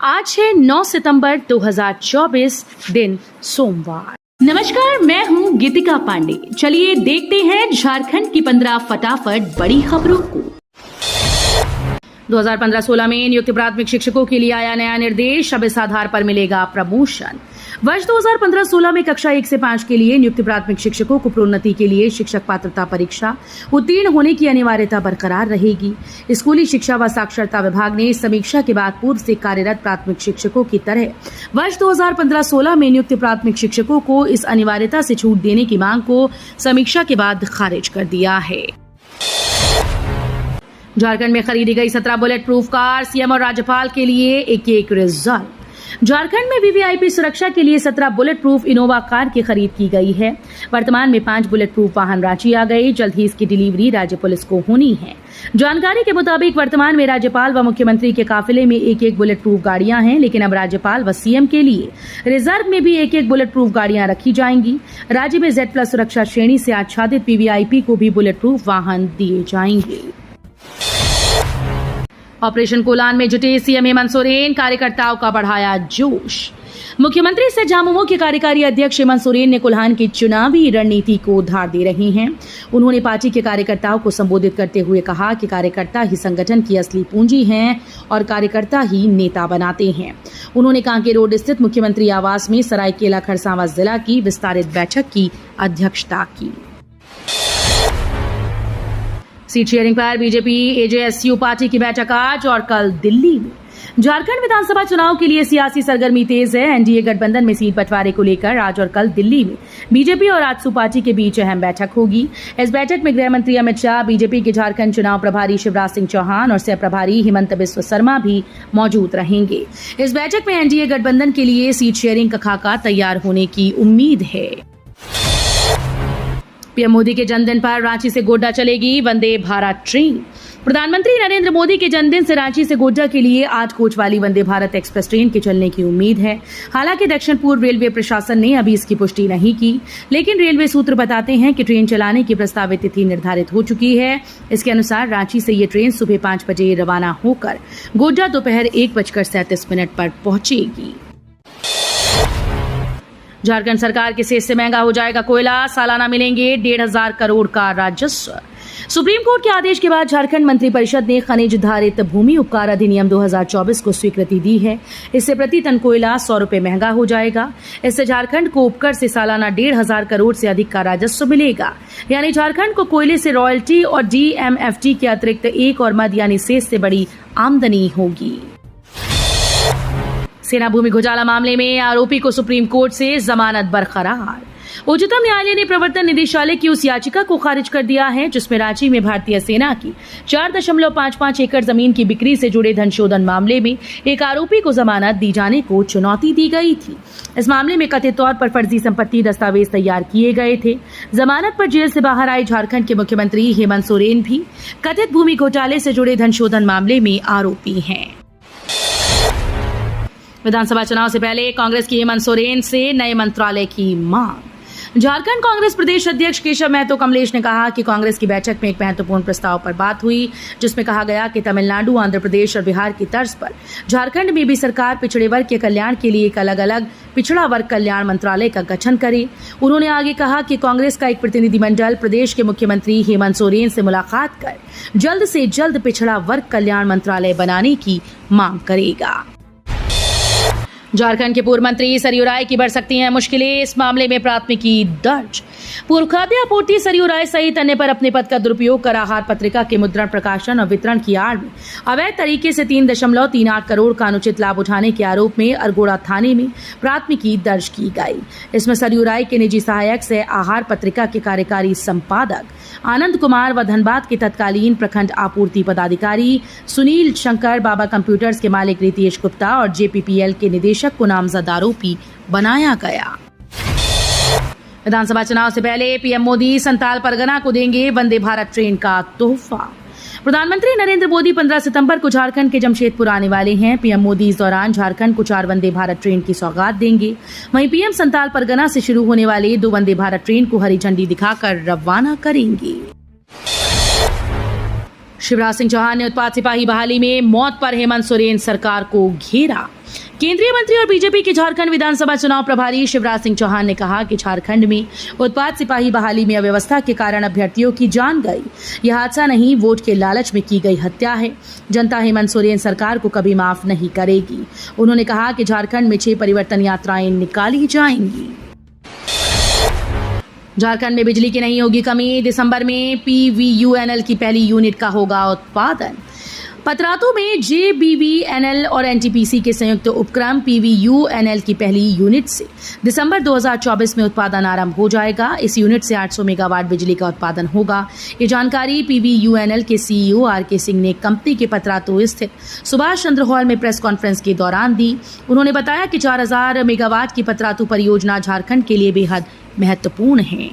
आज है 9 सितंबर 2024 दिन सोमवार। नमस्कार, मैं हूं गीतिका पांडे। चलिए देखते हैं झारखंड की 15 फटाफट बड़ी खबरों को। 2015-16 में नियुक्त प्राथमिक शिक्षकों के लिए आया नया निर्देश, अब इस आधार पर मिलेगा प्रमोशन। वर्ष 2015-16 में कक्षा 1 से 5 के लिए नियुक्त प्राथमिक शिक्षकों को प्रोन्नति के लिए शिक्षक पात्रता परीक्षा उत्तीर्ण होने की अनिवार्यता बरकरार रहेगी। स्कूली शिक्षा व साक्षरता विभाग ने समीक्षा के बाद पूर्व से कार्यरत प्राथमिक शिक्षकों की तरह वर्ष 2015-16 में नियुक्त प्राथमिक शिक्षकों को इस अनिवार्यता से छूट देने की मांग को समीक्षा के बाद खारिज कर दिया है। झारखंड में खरीदी गई 17 बुलेट प्रूफ कार, सीएम और राज्यपाल के लिए एक रिजल्ट। झारखंड में वीवीआईपी सुरक्षा के लिए 17 बुलेट प्रूफ इनोवा कार की खरीद की गई है। वर्तमान में 5 बुलेट प्रूफ वाहन रांची आ गए। जल्द ही इसकी डिलीवरी राज्य पुलिस को होनी है। जानकारी के मुताबिक वर्तमान में राज्यपाल व मुख्यमंत्री के काफिले में एक बुलेट प्रूफ गाड़ियां हैं, लेकिन अब राज्यपाल व सीएम के लिए रिजर्व में भी एक बुलेट प्रूफ गाड़ियां रखी जाएंगी। राज्य में Z+ सुरक्षा श्रेणी से आच्छादित वीवीआईपी को भी बुलेट प्रूफ वाहन दिए जाएंगे। ऑपरेशन कोलान में जुटे सीएम हेमंत सोरेन, कार्यकर्ताओं का बढ़ाया जोश। मुख्यमंत्री से झामुमो के कार्यकारी अध्यक्ष हेमंत सोरेन ने कोल्हान की चुनावी रणनीति को धार दे रहे हैं। उन्होंने पार्टी के कार्यकर्ताओं को संबोधित करते हुए कहा कि कार्यकर्ता ही संगठन की असली पूंजी हैं और कार्यकर्ता ही नेता बनाते हैं। उन्होंने कांके रोड स्थित मुख्यमंत्री आवास में सरायकेला खरसावां जिला की विस्तारित बैठक की अध्यक्षता की। सीट शेयरिंग पर बीजेपी एजेएसयू पार्टी की बैठक आज और कल दिल्ली में। झारखंड विधानसभा चुनाव के लिए सियासी सरगर्मी तेज है। एनडीए गठबंधन में सीट बंटवारे को लेकर आज और कल दिल्ली में बीजेपी और आजसू पार्टी के बीच अहम बैठक होगी। इस बैठक में गृह मंत्री अमित शाह, बीजेपी के झारखंड चुनाव प्रभारी शिवराज सिंह चौहान और सह प्रभारी हिमंत बिस्व शर्मा भी मौजूद रहेंगे। इस बैठक में एनडीए गठबंधन के लिए सीट शेयरिंग का खाका तैयार होने की उम्मीद है। पीएम मोदी के जन्मदिन पर रांची से गोड्डा चलेगी वंदे भारत ट्रेन। प्रधानमंत्री नरेंद्र मोदी के जन्मदिन से रांची से गोड्डा के लिए 8 कोच वाली वंदे भारत एक्सप्रेस ट्रेन के चलने की उम्मीद है। हालांकि दक्षिण पूर्व रेलवे प्रशासन ने अभी इसकी पुष्टि नहीं की, लेकिन रेलवे सूत्र बताते हैं कि ट्रेन चलाने की प्रस्तावित तिथि निर्धारित हो चुकी है। इसके अनुसार रांची से ये ट्रेन सुबह 5 बजे रवाना होकर गोड्डा दोपहर 1:37 पर पहुंचेगी। झारखंड सरकार के सेज से महंगा हो जाएगा कोयला, सालाना मिलेंगे 1,500 करोड़ का राजस्व। सुप्रीम कोर्ट के आदेश के बाद झारखंड मंत्रिपरिषद ने खनिज धारित भूमि उपकार अधिनियम 2024 को स्वीकृति दी है। इससे प्रति टन कोयला 100 रुपए महंगा हो जाएगा। इससे झारखंड को उपकर से सालाना 1,500 करोड़ से अधिक का राजस्व मिलेगा। यानी झारखंड को कोयले से रॉयल्टी और DMFT के अतिरिक्त एक और मद यानी सेज से बड़ी आमदनी होगी। सेना भूमि घोटाला मामले में आरोपी को सुप्रीम कोर्ट से जमानत बरकरार। उच्चतम न्यायालय ने प्रवर्तन निदेशालय की उस याचिका को खारिज कर दिया है जिसमें रांची में भारतीय सेना की 4.55 एकड़ जमीन की बिक्री से जुड़े धनशोधन मामले में एक आरोपी को जमानत दी जाने को चुनौती दी गई थी। इस मामले में कथित तौर पर फर्जी संपत्ति दस्तावेज तैयार किए गए थे। जमानत पर जेल से बाहर आए झारखंड के मुख्यमंत्री हेमंत सोरेन भी कथित भूमि घोटाले से जुड़े धनशोधन मामले में आरोपी हैं। विधानसभा चुनाव से पहले कांग्रेस की हेमंत सोरेन से नए मंत्रालय की मांग। झारखंड कांग्रेस प्रदेश अध्यक्ष केशव महतो कमलेश ने कहा कि कांग्रेस की बैठक में एक महत्वपूर्ण प्रस्ताव पर बात हुई, जिसमें कहा गया कि तमिलनाडु, आंध्र प्रदेश और बिहार की तर्ज पर झारखंड में भी सरकार पिछड़े वर्ग के कल्याण के लिए एक अलग अलग पिछड़ा वर्ग कल्याण मंत्रालय का गठन करे। उन्होंने आगे कहा कि कांग्रेस का एक प्रतिनिधिमंडल प्रदेश के मुख्यमंत्री हेमंत सोरेन से मुलाकात कर जल्द से जल्द पिछड़ा वर्ग कल्याण मंत्रालय बनाने की मांग करेगा। झारखंड के पूर्व मंत्री सरयू राय की बढ़ सकती हैं मुश्किलें, इस मामले में प्राथमिकी दर्ज। पूर्व खाद्य आपूर्ति सरयू राय सहित अन्य पर अपने पद का दुरुपयोग कर आहार पत्रिका के मुद्रण, प्रकाशन और वितरण की आड़ में अवैध तरीके से 3.38 करोड़ का अनुचित लाभ उठाने के आरोप में अरगोड़ा थाने में प्राथमिकी दर्ज की गई। इसमें सरयू राय के निजी सहायक से आहार पत्रिका के कार्यकारी संपादक आनंद कुमार व धनबाद के तत्कालीन प्रखंड आपूर्ति पदाधिकारी सुनील शंकर, बाबा कंप्यूटर्स के मालिक रितेश गुप्ता और JPPL के निदेशक को नामजद आरोपी बनाया गया। विधानसभा चुनाव से पहले पीएम मोदी संताल परगना को देंगे वंदे भारत ट्रेन का तोहफा। प्रधानमंत्री नरेंद्र मोदी 15 सितंबर को झारखंड के जमशेदपुर आने वाले हैं। पीएम मोदी इस दौरान झारखंड को 4 वंदे भारत ट्रेन की सौगात देंगे। वहीं पीएम संताल परगना से शुरू होने वाले 2 वंदे भारत ट्रेन को हरी झंडी दिखाकर रवाना करेंगे। शिवराज सिंह चौहान ने उत्पाद सिपाही बहाली में मौत पर हेमंत सोरेन सरकार को घेरा। केंद्रीय मंत्री और बीजेपी के झारखंड विधानसभा चुनाव प्रभारी शिवराज सिंह चौहान ने कहा कि झारखंड में उत्पाद सिपाही बहाली में अव्यवस्था के कारण अभ्यर्थियों की जान गई। यह हादसा नहीं, वोट के लालच में की गई हत्या है। जनता हेमंत सोरेन सरकार को कभी माफ नहीं करेगी। उन्होंने कहा कि झारखंड में 6 परिवर्तन यात्राएं निकाली जाएंगी। झारखंड में बिजली की नहीं होगी कमी। दिसंबर में PVUNL की पहली यूनिट का होगा उत्पादन। पतरातू में JBVNL और NTPC के संयुक्त उपक्रम PVUNL की पहली यूनिट से दिसंबर 2024 में उत्पादन आरंभ हो जाएगा। इस यूनिट से 800 मेगावाट बिजली का उत्पादन होगा। ये जानकारी PVUNL के CEO RK सिंह ने कंपनी के पतरातू स्थित सुभाष चंद्र हॉल में प्रेस कॉन्फ्रेंस के दौरान दी। उन्होंने बताया कि 4000 मेगावाट की पतरातू परियोजना झारखंड के लिए बेहद महत्वपूर्ण है।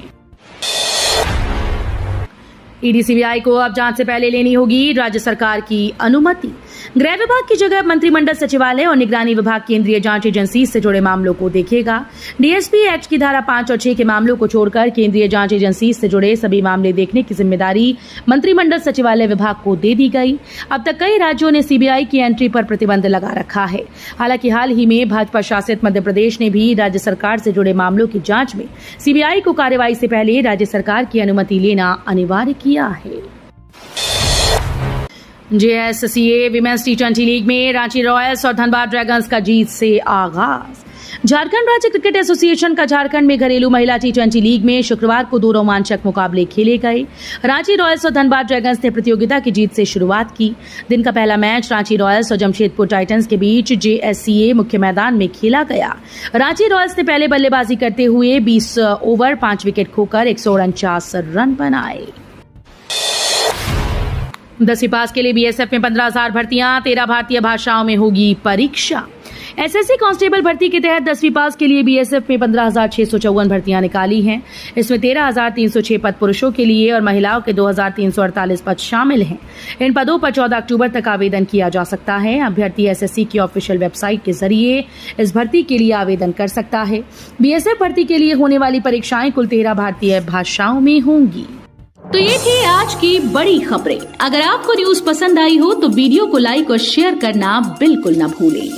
ईडी सीबीआई को अब जांच से पहले लेनी होगी राज्य सरकार की अनुमति। गृह विभाग की जगह मंत्रिमंडल सचिवालय और निगरानी विभाग केंद्रीय जांच एजेंसी से जुड़े मामलों को देखेगा। DSP एक्ट की धारा 5 और 6 के मामलों को छोड़कर केंद्रीय जांच एजेंसी से जुड़े सभी मामले देखने की जिम्मेदारी मंत्रिमंडल सचिवालय विभाग को दे दी गई। अब तक कई राज्यों ने सीबीआई की एंट्री पर प्रतिबंध लगा रखा है। हालांकि हाल ही में भाजपा शासित मध्य प्रदेश ने भी राज्य सरकार से जुड़े मामलों की जांच में सीबीआई को कार्रवाई से पहले राज्य सरकार की अनुमति लेना अनिवार्य किया है। JSCA विमेंस T20 लीग में रांची रॉयल्स और धनबाद ड्रैगन्स का जीत से आगाज। झारखंड राज्य क्रिकेट एसोसिएशन का झारखंड में घरेलू महिला T20 लीग में शुक्रवार को 2 रोमांचक मुकाबले खेले गए। रांची रॉयल्स और धनबाद ड्रैगन्स ने प्रतियोगिता की जीत से शुरुआत की। दिन का पहला मैच रांची रॉयल्स और जमशेदपुर टाइटंस के बीच JSCA मुख्य मैदान में खेला गया। रांची रॉयल्स ने पहले बल्लेबाजी करते हुए 20 ओवर 5 विकेट खोकर 149 रन बनाए। 10वीं पास के लिए BSF में 15,000 भर्तियां। 13 भारतीय भाषाओं में होगी परीक्षा। SSC कांस्टेबल भर्ती के तहत 10वीं पास के लिए BSF में 15,654 भर्तियां निकाली हैं। इसमें 13,306 पद पुरुषों के लिए और महिलाओं के 2,348 पद शामिल हैं। इन पदों पर 14 अक्टूबर तक आवेदन किया जा सकता है। अभ्यर्थी SSC की ऑफिशियल वेबसाइट के जरिए इस भर्ती के लिए आवेदन कर सकता है। BSF भर्ती के लिए होने वाली परीक्षाएं कुल 13 भारतीय भाषाओं में होंगी। तो ये थी आज की बड़ी खबरें। अगर आपको न्यूज पसंद आई हो तो वीडियो को लाइक और शेयर करना बिल्कुल न भूलें।